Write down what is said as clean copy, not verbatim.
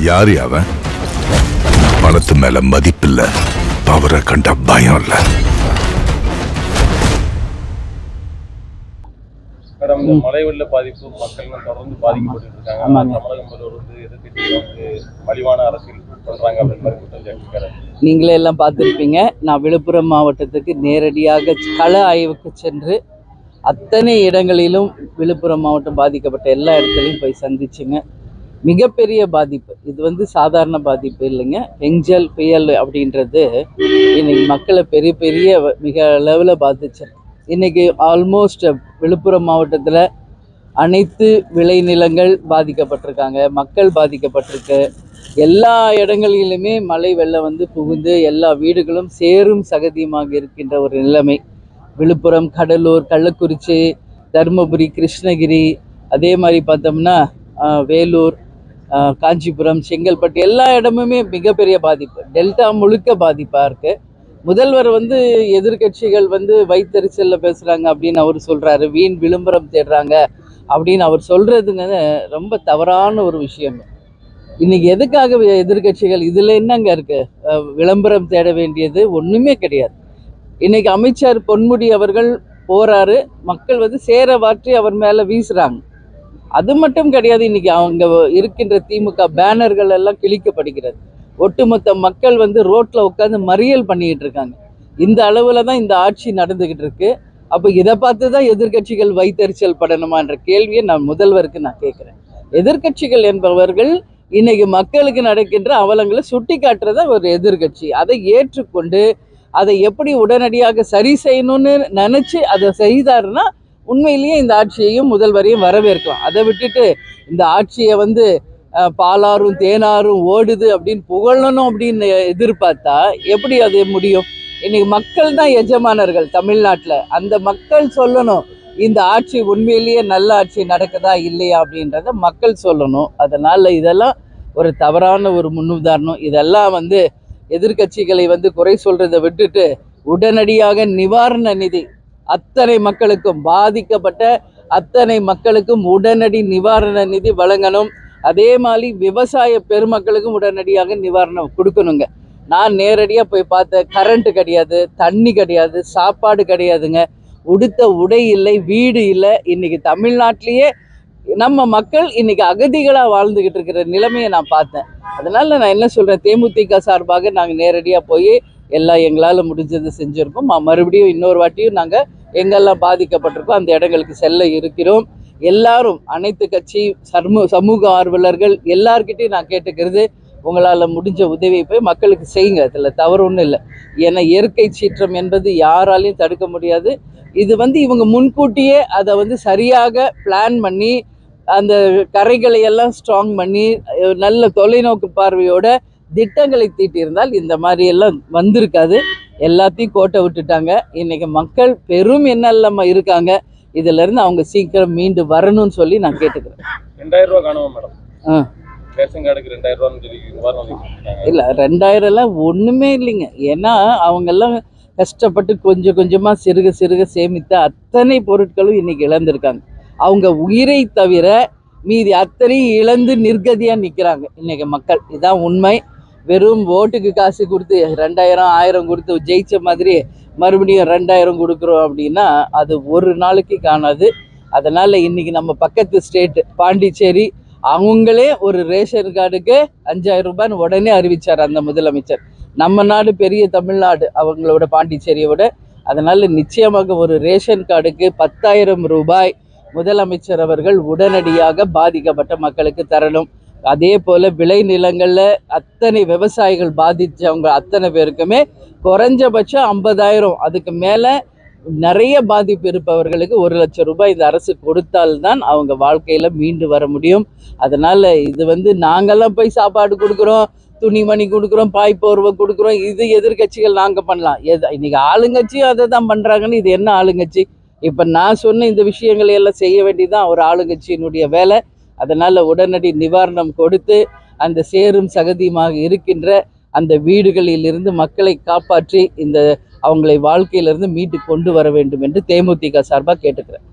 யாரு அவன்? பணத்து மேல மதிப்பில்ல, பவரை கண்ட பயம் இல்ல. மேடம், இந்த மழை வெள்ள பாதிப்பு மக்கள் தொடர்ந்து பாதிக்கப்பட்டு இருக்காங்க. தமிழகம் வந்து எதிர்கட்சிகள் வந்து மலிவான அரசியல் பண்றாங்க அப்படின்னு மாதிரி குற்றம் சாட்டியிருக்காரு. நீங்களே எல்லாம் பார்த்துருப்பீங்க. நான் விழுப்புரம் மாவட்டத்துக்கு நேரடியாக கள ஆய்வுக்கு சென்று அத்தனை இடங்களிலும் விழுப்புரம் மாவட்டம் பாதிக்கப்பட்ட எல்லா இடத்துலையும் போய் சந்திச்சுங்க. மிகப்பெரிய பாதிப்பு. இது வந்து சாதாரண பாதிப்பு இல்லைங்க. பெஞ்சல் புயல் அப்படின்றது இன்னைக்கு மக்களை பெரிய பெரிய மிக அளவில் பாதிச்சு. இன்னைக்கு ஆல்மோஸ்ட் விழுப்புரம் மாவட்டத்தில் அனைத்து விளைநிலங்கள் பாதிக்கப்பட்டிருக்காங்க, மக்கள் பாதிக்கப்பட்டிருக்கு. எல்லா இடங்களிலுமே மழை வெள்ளம் வந்து புகுந்து எல்லா வீடுகளும் சேரும் சகதியுமாக இருக்கின்ற ஒரு நிலைமை. விழுப்புரம், கடலூர், கள்ளக்குறிச்சி, தருமபுரி, கிருஷ்ணகிரி, அதே மாதிரி பார்த்தோம்னா வேலூர், காஞ்சிபுரம், செங்கல்பட்டு எல்லா இடமுமே மிகப்பெரிய பாதிப்பு. டெல்டா முழுக்க பாதிப்பாக இருக்குது. முதல்வர் வந்து எதிர்கட்சிகள் வந்து வைத்தறிச்சலில் பேசுகிறாங்க அப்படின்னு அவர் சொல்கிறாரு. வீண் விளம்பரம் தேடுறாங்க அப்படின்னு அவர் சொல்கிறதுங்க ரொம்ப தவறான ஒரு விஷயம். இன்னைக்கு எதுக்காக எதிர்கட்சிகள் இதில் என்னங்க இருக்குது? விளம்பரம் தேட வேண்டியது ஒன்றுமே கிடையாது. இன்னைக்கு அமைச்சர் பொன்முடி அவர்கள் போறாரு, மக்கள் வந்து சேர வாற்றி அவர் மேலே வீசுகிறாங்க. அது மட்டும் கிடையாது, இன்னைக்கு அவங்க இருக்கின்ற திமுக பேனர்கள் எல்லாம் கிழிக்கப்படுகிறது. ஒட்டுமொத்த மக்கள் வந்து ரோட்ல உட்காந்து மறியல் பண்ணிக்கிட்டு இருக்காங்க. இந்த அளவுல தான் இந்த ஆட்சி நடந்துகிட்டு இருக்கு. அப்போ இதை பார்த்து தான் எதிர்கட்சிகள் வைத்தறிச்சல் படணுமான்ற கேள்வியை நான் முதல்வருக்கு நான் கேட்குறேன். எதிர்கட்சிகள் என்பவர்கள் இன்னைக்கு மக்களுக்கு நடக்கின்ற அவலங்களை சுட்டி காட்டுறதா ஒரு எதிர்கட்சி. அதை ஏற்றுக்கொண்டு அதை எப்படி உடனடியாக சரி செய்யணும்னு நினைச்சு அதை செய்தாருன்னா உண்மையிலேயே இந்த ஆட்சியையும் முதல்வரையும் வரவேற்கலாம். அதை விட்டுட்டு இந்த ஆட்சியை வந்து பாலாரும் தேனாரும் ஓடுது அப்படின்னு புகழணும் அப்படின்னு எதிர்பார்த்தா எப்படி அது முடியும்? இன்னைக்கு மக்கள் தான் எஜமானர்கள் தமிழ்நாட்டில். அந்த மக்கள் சொல்லணும் இந்த ஆட்சி உண்மையிலேயே நல்ல ஆட்சி நடக்குதா இல்லையா அப்படின்றத மக்கள் சொல்லணும். அதனால இதெல்லாம் ஒரு தவறான ஒரு முன்னுதாரணம். இதெல்லாம் வந்து எதிர்கட்சிகளை வந்து குறை சொல்றதை விட்டுட்டு உடனடியாக நிவாரண நிதி அத்தனை மக்களுக்கும், பாதிக்கப்பட்ட அத்தனை மக்களுக்கும் உடனடி நிவாரண நிதி வழங்கணும். அதே மாதிரி விவசாய பெருமக்களுக்கும் உடனடியாக நிவாரணம் கொடுக்கணுங்க. நான் நேரடியாக போய் பார்த்தேன். கரண்ட் கிடையாது, தண்ணி கிடையாது, சாப்பாடு கிடையாதுங்க, உடுத்த உடை இல்லை, வீடு இல்லை. இன்னைக்கு தமிழ்நாட்டிலேயே நம்ம மக்கள் இன்னைக்கு அகதிகளாக வாழ்ந்துகிட்டு இருக்கிற நிலைமையை நான் பார்த்தேன். அதனால நான் என்ன சொல்கிறேன், தேமுதிக சார்பாக நாங்கள் நேரடியாக போய் எல்லாம் எங்களால் முடிஞ்சது செஞ்சுருக்கோம். மறுபடியும் இன்னொரு வாட்டியும் நாங்கள் எங்கெல்லாம் பாதிக்கப்பட்டிருக்கோம் அந்த இடங்களுக்கு செல்ல இருக்கிறோம். எல்லாரும், அனைத்து கட்சி சமூக ஆர்வலர்கள் எல்லார்கிட்டையும் நான் கேட்டுக்கிறது, உங்களால் முடிஞ்ச உதவியை போய் மக்களுக்கு செய்யுங்க. அதில் தவறு ஒன்றும் இல்லை. ஏன்னா இயற்கை சீற்றம் என்பது யாராலையும் தடுக்க முடியாது. இது வந்து இவங்க முன்கூட்டியே அதை வந்து சரியாக பிளான் பண்ணி அந்த கரைகளை எல்லாம் ஸ்ட்ராங் பண்ணி நல்ல தொலைநோக்கு பார்வையோட திட்டங்களை தீட்டியிருந்தால் இந்த மாதிரி எல்லாம் வந்திருக்காது. எல்லாத்தையும் கோட்டை விட்டுட்டாங்க. இன்னைக்கு மக்கள் பெரும் எண்ணம் இருக்காங்க. இதுல இருந்து அவங்க சீக்கிரம் மீண்டு வரணும்னு சொல்லி நான் கேட்டுக்கிறேன். 2000 ரூபாய் காணுமா மேடம்? ரேஷன் கார்டுக்கு 2000 ரூபாய் இல்லை, 2000 எல்லாம் ஒண்ணுமே இல்லைங்க. ஏன்னா அவங்க எல்லாம் கஷ்டப்பட்டு கொஞ்சம் கொஞ்சமா சிறுக சிறுக சேமித்த அத்தனை பொருட்களும் இன்னைக்கு இழந்திருக்காங்க. அவங்க உயிரை தவிர மீதி அத்தனையும் இழந்து நிர்கதியா நிற்கிறாங்க இன்னைக்கு மக்கள். இதுதான் உண்மை. வெறும் ஓட்டுக்கு காசு கொடுத்து 2000 1000 கொடுத்து ஜெயிச்ச மாதிரி மறுபடியும் 2000 கொடுக்குறோம் அப்படின்னா அது ஒரு நாளைக்கு காணாது. அதனால இன்னைக்கு நம்ம பக்கத்து ஸ்டேட் பாண்டிச்சேரி அவங்களே ஒரு ரேஷன் கார்டுக்கு 5000 ரூபான்னு உடனே அறிவிச்சார் அந்த முதலமைச்சர். நம்ம நாடு பெரிய தமிழ்நாடு அவங்களோட பாண்டிச்சேரியோட. அதனால நிச்சயமாக ஒரு ரேஷன் கார்டுக்கு 10,000 ரூபாய் முதலமைச்சர் அவர்கள் உடனடியாக பாதிக்கப்பட்ட மக்களுக்கு தரணும். அதே போல விளைநிலங்கள்ல அத்தனை விவசாயிகள் பாதிச்சவங்க அத்தனை பேருக்குமே குறைஞ்சபட்சம் 50,000, அதுக்கு மேல நிறைய பாதிப்பு இருப்பவர்களுக்கு 1,00,000 ரூபாய் இந்த அரசு கொடுத்தால்தான் அவங்க வாழ்க்கையில மீண்டு வர முடியும். அதனால இது வந்து நாங்கெல்லாம் போய் சாப்பாடு கொடுக்குறோம், துணிமணி கொடுக்குறோம், பாய் போர்வை கொடுக்குறோம், இது எதிர்கட்சிகள் நாங்க பண்ணலாம். இன்னைக்கு ஆளுங்கட்சியும் அதை தான் பண்றாங்கன்னு இது என்ன ஆளுங்கட்சி? இப்ப நான் சொன்ன இந்த விஷயங்களை எல்லாம் செய்ய வேண்டியதுதான் ஒரு ஆளுங்கட்சியினுடைய வேலை. அதனால உடனடி நிவாரணம் கொடுத்து அந்த சேரும் சகதியுமாக இருக்கின்ற அந்த வீடுகளிலிருந்து மக்களை காப்பாற்றி இந்த அவங்களை வாழ்க்கையிலிருந்து மீட்டு கொண்டு வர வேண்டும் என்று தேமுதிக சார்பாக கேட்டுக்கிறேன்.